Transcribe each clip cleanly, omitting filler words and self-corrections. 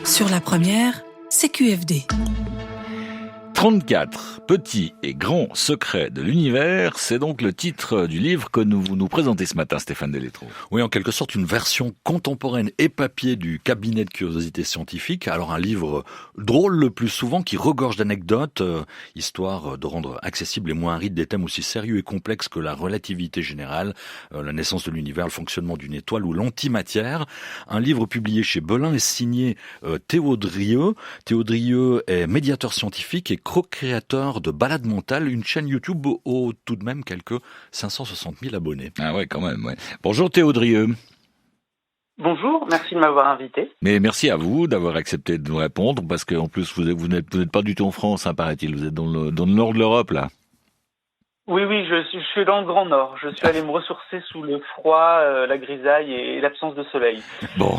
Sur la première, CQFD. 34 petits et grands secrets de l'univers, c'est donc le titre du livre que vous nous présentez ce matin, Stéphane Delettraux. Oui, en quelque sorte une version contemporaine et papier du cabinet de curiosité scientifique. Alors un livre drôle le plus souvent qui regorge d'anecdotes, histoire de rendre accessibles et moins arides des thèmes aussi sérieux et complexes que la relativité générale, la naissance de l'univers, le fonctionnement d'une étoile ou l'antimatière. Un livre publié chez Belin et signé Théo Drieux. Théo Drieux est médiateur scientifique et co-créateur de Balade Mentale, une chaîne YouTube aux tout de même quelques 560 000 abonnés. Ah ouais, quand même, ouais. Bonjour Théo Drieux. Bonjour, merci de m'avoir invité. Mais merci à vous d'avoir accepté de nous répondre, parce qu'en plus vous n'êtes pas du tout en France, hein, paraît-il, vous êtes dans le nord de l'Europe, là. Oui, je suis dans le Grand Nord. Je suis allé me ressourcer sous le froid, la grisaille et l'absence de soleil. Bon,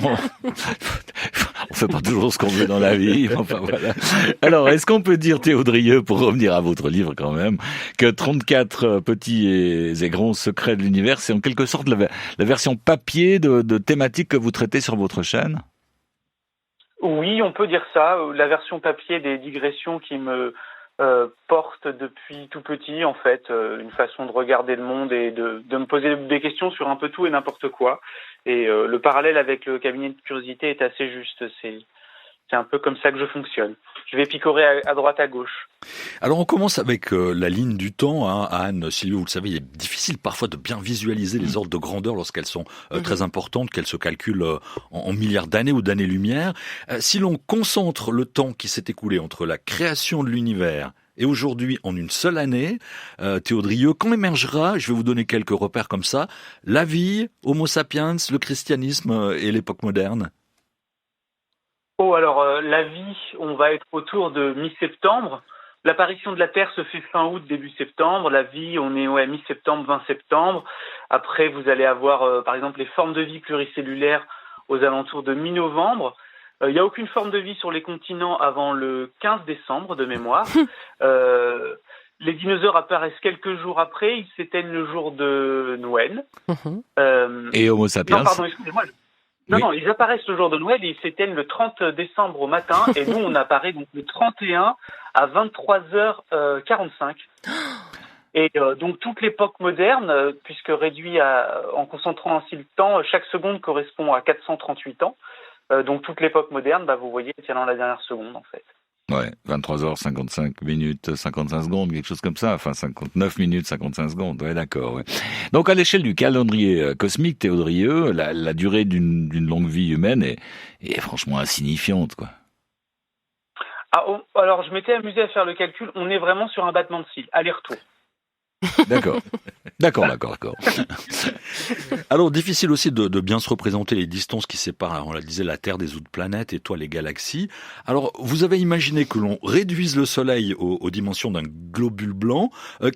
on fait pas toujours ce qu'on veut dans la vie. Enfin, voilà. Alors, est-ce qu'on peut dire, Théo Drieux, pour revenir à votre livre quand même, que 34 petits et grands secrets de l'univers, c'est en quelque sorte la version papier de thématiques que vous traitez sur votre chaîne ? Oui, on peut dire ça. La version papier des digressions qui me porte depuis tout petit, en fait, une façon de regarder le monde et de me poser des questions sur un peu tout et n'importe quoi. Et le parallèle avec le cabinet de curiosité est assez juste. C'est un peu comme ça que je fonctionne. Je vais picorer à droite, à gauche. Alors on commence avec la ligne du temps, hein. Anne, Sylvie, vous le savez, il est difficile parfois de bien visualiser les ordres de grandeur lorsqu'elles sont très importantes, qu'elles se calculent en milliards d'années ou d'années-lumière. Si l'on concentre le temps qui s'est écoulé entre la création de l'univers et aujourd'hui en une seule année, Théo Drieux, quand émergera, je vais vous donner quelques repères comme ça, la vie, Homo sapiens, le christianisme et l'époque moderne? Oh, alors, la vie, on va être autour de mi-septembre. L'apparition de la Terre se fait fin août, début septembre. La vie, on est mi-septembre, 20 septembre. Après, vous allez avoir, par exemple, les formes de vie pluricellulaires aux alentours de mi-novembre. Il n'y a aucune forme de vie sur les continents avant le 15 décembre, de mémoire. Les dinosaures apparaissent quelques jours après. Ils s'éteignent le jour de Noël. Et Homo sapiens? Non, pardon, excusez-moi. Non, ils apparaissent le jour de Noël et ils s'éteignent le 30 décembre au matin. Et nous, on apparaît donc le 31 à 23h45. Et donc toute l'époque moderne, puisque réduit en concentrant ainsi le temps, chaque seconde correspond à 438 ans. Donc toute l'époque moderne, vous voyez, tient dans la dernière seconde en fait. Ouais, 23h55 minutes 55 secondes, quelque chose comme ça, enfin 59 minutes 55 secondes, ouais d'accord. Ouais. Donc à l'échelle du calendrier cosmique, Théo Drieux, la durée d'une longue vie humaine est franchement insignifiante, quoi. Alors je m'étais amusé à faire le calcul, on est vraiment sur un battement de cils, aller-retour. D'accord. Alors, difficile aussi de bien se représenter les distances qui séparent, on le disait, la Terre des autres planètes, étoiles et galaxies. Alors, vous avez imaginé que l'on réduise le Soleil aux dimensions d'un globule blanc.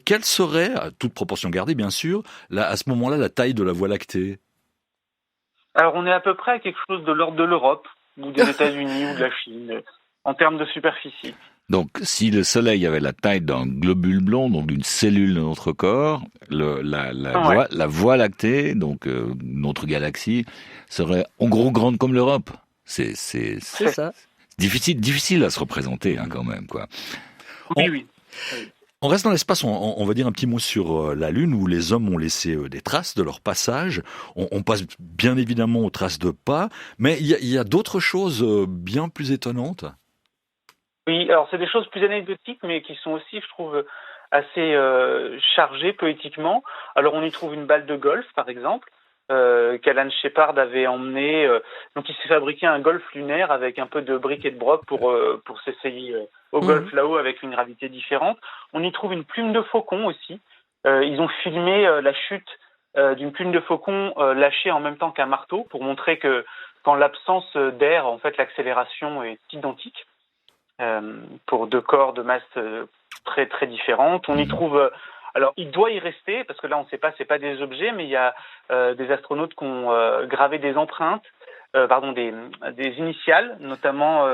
Quelle serait, à toute proportion gardée bien sûr, à ce moment-là, la taille de la Voie lactée? Alors, on est à peu près à quelque chose de l'ordre de l'Europe, ou des États-Unis, ou de la Chine, en termes de superficie. Donc, si le Soleil avait la taille d'un globule blanc, donc d'une cellule de notre corps, la Voie lactée, donc notre galaxie, serait en gros grande comme l'Europe. C'est ça. Difficile à se représenter, hein, quand même, quoi. Oui. On reste dans l'espace, on va dire un petit mot sur la Lune, où les hommes ont laissé des traces de leur passage. On passe bien évidemment aux traces de pas, mais il y a d'autres choses bien plus étonnantes. Oui, alors c'est des choses plus anecdotiques, mais qui sont aussi, je trouve, assez chargées poétiquement. Alors on y trouve une balle de golf, par exemple, qu'Alan Shepard avait emmené. Donc il s'est fabriqué un golf lunaire avec un peu de briques et de broc pour s'essayer au golf là-haut avec une gravité différente. On y trouve une plume de faucon aussi. Ils ont filmé la chute d'une plume de faucon lâchée en même temps qu'un marteau pour montrer que qu'en l'absence d'air, en fait, l'accélération est identique. Pour deux corps de masse très très différentes. On y trouve, alors il doit y rester parce que là on ne sait pas, c'est pas des objets, mais il y a des astronautes qui ont gravé des empreintes, des initiales, notamment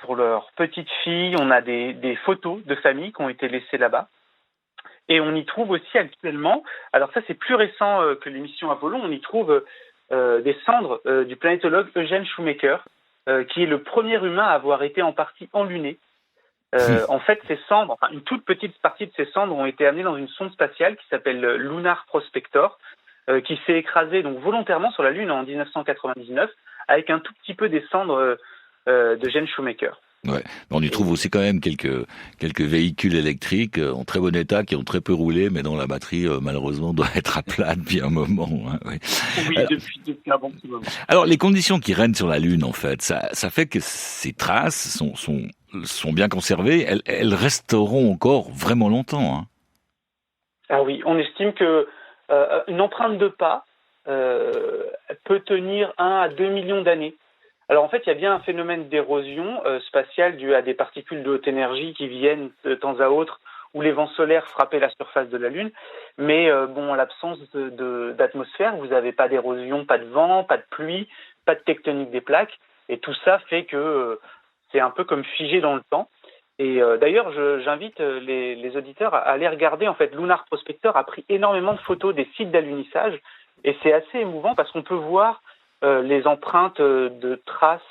pour leur petite fille. On a des photos de famille qui ont été laissées là-bas. Et on y trouve aussi actuellement, alors ça c'est plus récent que l'émission Apollo, on y trouve des cendres du planétologue Eugene Shoemaker, qui est le premier humain à avoir été en partie enluné. En fait, ces cendres, enfin une toute petite partie de ces cendres ont été amenées dans une sonde spatiale qui s'appelle Lunar Prospector, qui s'est écrasée donc volontairement sur la Lune en 1999 avec un tout petit peu des cendres d'Eugene Shoemaker. Ouais. On y trouve aussi quand même quelques véhicules électriques en très bon état qui ont très peu roulé, mais dont la batterie malheureusement doit être à plat depuis un moment. Hein, oui, alors, depuis un bon petit moment. Alors les conditions qui règnent sur la Lune, en fait, ça fait que ces traces sont bien conservées. Elles resteront encore vraiment longtemps. Hein. Ah oui, on estime que une empreinte de pas peut tenir 1 à 2 millions d'années. Alors en fait, il y a bien un phénomène d'érosion spatiale dû à des particules de haute énergie qui viennent de temps à autre où les vents solaires frappaient la surface de la Lune. Mais en l'absence d'atmosphère, vous n'avez pas d'érosion, pas de vent, pas de pluie, pas de tectonique des plaques. Et tout ça fait que c'est un peu comme figé dans le temps. Et d'ailleurs, j'invite les auditeurs à aller regarder. En fait, Lunar Prospector a pris énormément de photos des sites d'alunissage. Et c'est assez émouvant parce qu'on peut voir les empreintes de traces,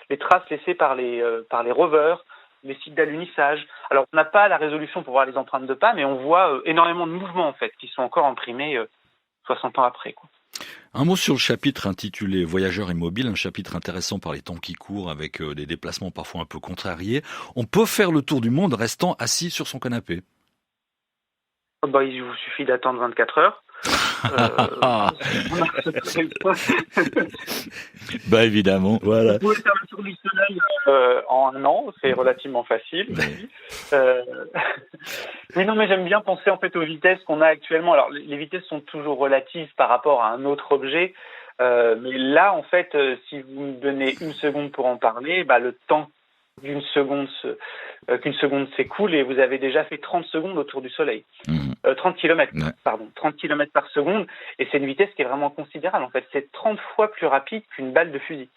les traces laissées par les rovers, les sites d'alunissage. Alors, on n'a pas la résolution pour voir les empreintes de pas, mais on voit énormément de mouvements, en fait, qui sont encore imprimés 60 ans après, quoi. Un mot sur le chapitre intitulé Voyageurs immobiles, un chapitre intéressant par les temps qui courent avec des déplacements parfois un peu contrariés. On peut faire le tour du monde restant assis sur son canapé. Il vous suffit d'attendre 24 heures. Évidemment. Voilà. Vous pouvez faire le tour du soleil en 1 an, c'est relativement facile. Mais non, mais j'aime bien penser en fait aux vitesses qu'on a actuellement. Alors les vitesses sont toujours relatives par rapport à un autre objet, mais là en fait, si vous me donnez 1 seconde pour en parler, le temps qu'une seconde s'écoule et vous avez déjà fait 30 secondes autour du soleil. 30 km, pardon, 30 km par seconde, et c'est une vitesse qui est vraiment considérable. En fait, c'est 30 fois plus rapide qu'une balle de fusil.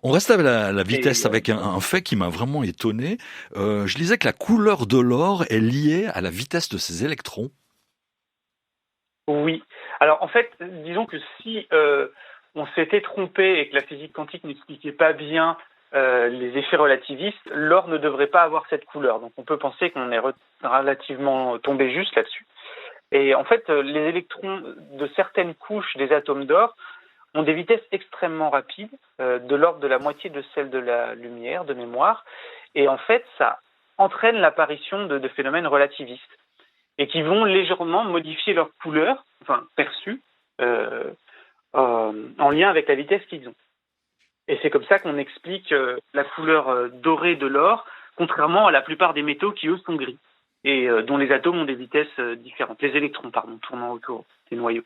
On reste à la vitesse avec un fait qui m'a vraiment étonné. Je lisais que la couleur de l'or est liée à la vitesse de ses électrons. Oui. Alors, en fait, disons que si on s'était trompé et que la physique quantique n'expliquait pas bien les effets relativistes, l'or ne devrait pas avoir cette couleur. Donc on peut penser qu'on est relativement tombé juste là-dessus. Et en fait, les électrons de certaines couches des atomes d'or ont des vitesses extrêmement rapides, de l'ordre de la moitié de celle de la lumière, de mémoire. Et en fait, ça entraîne l'apparition de phénomènes relativistes et qui vont légèrement modifier leur couleur, perçue, en lien avec la vitesse qu'ils ont. Et c'est comme ça qu'on explique la couleur dorée de l'or, contrairement à la plupart des métaux qui, eux, sont gris, et dont les atomes ont des vitesses différentes. Les électrons, tournant autour des noyaux.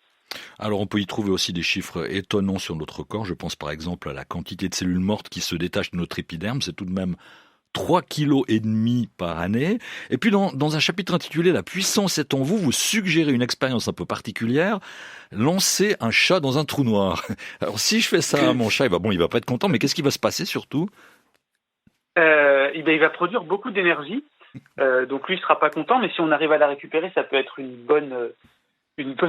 Alors on peut y trouver aussi des chiffres étonnants sur notre corps. Je pense par exemple à la quantité de cellules mortes qui se détachent de notre épiderme. C'est tout de même 3,5 kg par année. Et puis dans un chapitre intitulé « La puissance est en vous », vous suggérez une expérience un peu particulière, lancer un chat dans un trou noir. Alors si je fais ça à mon chat, il va pas être content, mais qu'est-ce qui va se passer surtout ? Il va produire beaucoup d'énergie, donc lui il sera pas content, mais si on arrive à la récupérer, ça peut être une bonne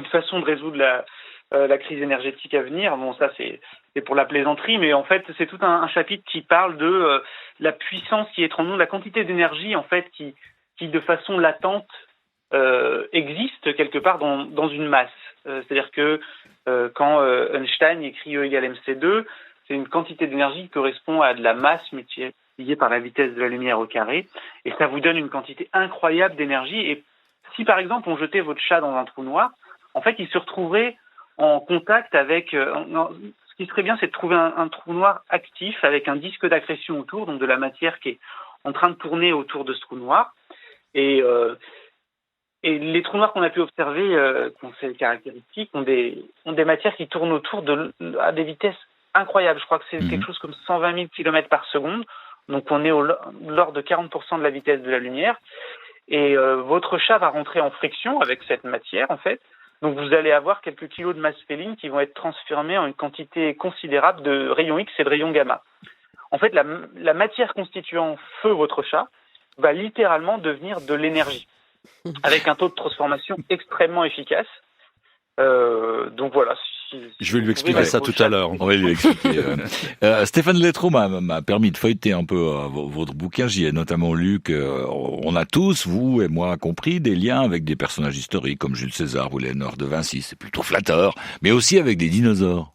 façon de résoudre la crise énergétique à venir. Bon, ça c'est pour la plaisanterie, mais en fait c'est tout un chapitre qui parle de la puissance qui est en nous, la quantité d'énergie en fait qui de façon latente existe quelque part dans une masse. C'est-à-dire que quand Einstein écrit E égale mc2, c'est une quantité d'énergie qui correspond à de la masse multipliée par la vitesse de la lumière au carré, et ça vous donne une quantité incroyable d'énergie. Et si par exemple on jetait votre chat dans un trou noir, en fait il se retrouverait en contact avec... ce qui serait bien, c'est de trouver un trou noir actif avec un disque d'accrétion autour, donc de la matière qui est en train de tourner autour de ce trou noir. Et les trous noirs qu'on a pu observer, qui ont ces caractéristiques, ont des matières qui tournent autour à des vitesses incroyables. Je crois que c'est quelque chose comme 120 000 km par seconde. Donc on est l'ordre de 40% de la vitesse de la lumière. Et votre chat va rentrer en friction avec cette matière, en fait. Donc vous allez avoir quelques kilos de masse féline qui vont être transformés en une quantité considérable de rayons X et de rayons gamma. En fait, la matière constituant feu votre chat va littéralement devenir de l'énergie, avec un taux de transformation extrêmement efficace. Donc voilà, Je vais lui expliquer ça tout à l'heure. On va lui expliquer. Stéphane Lettraux m'a permis de feuilleter un peu votre bouquin. J'y ai notamment lu qu'on a tous, vous et moi, compris des liens avec des personnages historiques comme Jules César ou Léonard de Vinci. C'est plutôt flatteur, mais aussi avec des dinosaures.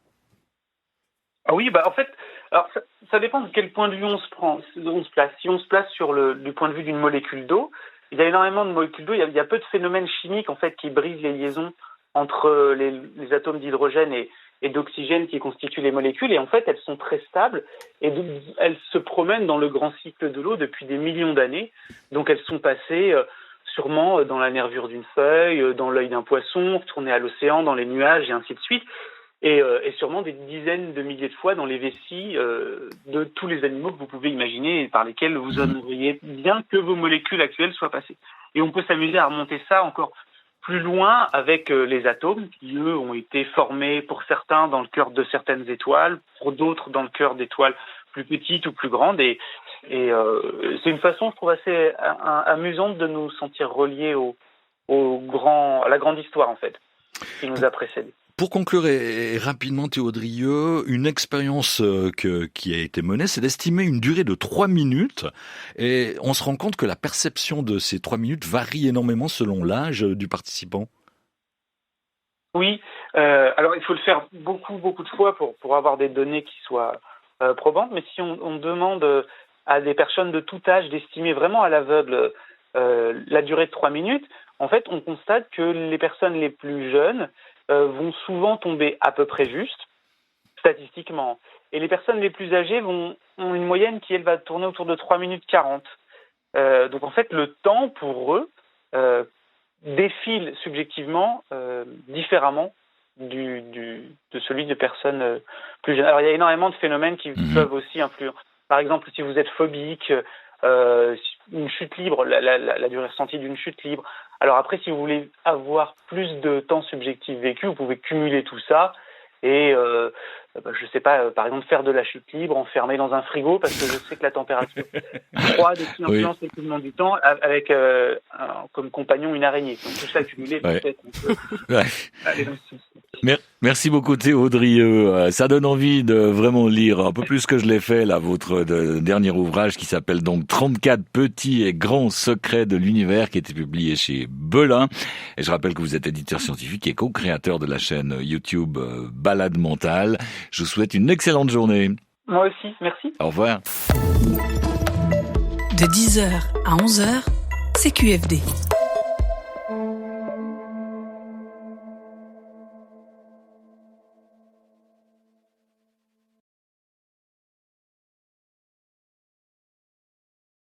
Ah oui, en fait, alors ça dépend de quel point de vue on se place. Si on se place du point de vue d'une molécule d'eau, il y a énormément de molécules d'eau. Il y a peu de phénomènes chimiques en fait qui brisent les liaisons entre les atomes d'hydrogène et d'oxygène qui constituent les molécules. Et en fait, elles sont très stables et elles se promènent dans le grand cycle de l'eau depuis des millions d'années. Donc elles sont passées sûrement dans la nervure d'une feuille, dans l'œil d'un poisson, retournées à l'océan, dans les nuages et ainsi de suite. Et sûrement des dizaines de milliers de fois dans les vessies de tous les animaux que vous pouvez imaginer et par lesquels vous aimeriez bien que vos molécules actuelles soient passées. Et on peut s'amuser à remonter ça encore plus loin avec les atomes qui, eux, ont été formés pour certains dans le cœur de certaines étoiles, pour d'autres dans le cœur d'étoiles plus petites ou plus grandes. Et c'est une façon, je trouve, assez amusante de nous sentir reliés à la grande histoire, en fait, qui nous a précédés. Pour conclure et rapidement, Théo Drieux, une expérience qui a été menée, c'est d'estimer une durée de 3 minutes. Et on se rend compte que la perception de ces 3 minutes varie énormément selon l'âge du participant. Oui, alors il faut le faire beaucoup de fois pour avoir des données qui soient probantes. Mais si on demande à des personnes de tout âge d'estimer vraiment à l'aveugle la durée de 3 minutes, en fait, on constate que les personnes les plus jeunes vont souvent tomber à peu près juste, statistiquement. Et les personnes les plus âgées ont une moyenne qui, elle, va tourner autour de 3 minutes 40. Donc, en fait, le temps, pour eux, défile subjectivement différemment de celui de personnes plus jeunes. Alors, il y a énormément de phénomènes qui peuvent aussi influer. Par exemple, si vous êtes phobique, une chute libre, la durée ressentie d'une chute libre. Alors après, si vous voulez avoir plus de temps subjectif vécu, vous pouvez cumuler tout ça et, je sais pas, par exemple, faire de la chute libre enfermé dans un frigo parce que je sais que la température froide qui influence l'écoulement du temps avec comme compagnon une araignée. Donc tout ça cumulé, peut-être on peut aller dans ce sens. Merci beaucoup Théo Drieux. Ça donne envie de vraiment lire un peu plus que je l'ai fait là, votre dernier ouvrage qui s'appelle donc 34 petits et grands secrets de l'univers qui a été publié chez Belin. Et je rappelle que vous êtes éditeur scientifique et co-créateur de la chaîne YouTube Balade Mentale. Je vous souhaite une excellente journée. Moi aussi, merci. Au revoir. De 10h à 11h, c'est QFD.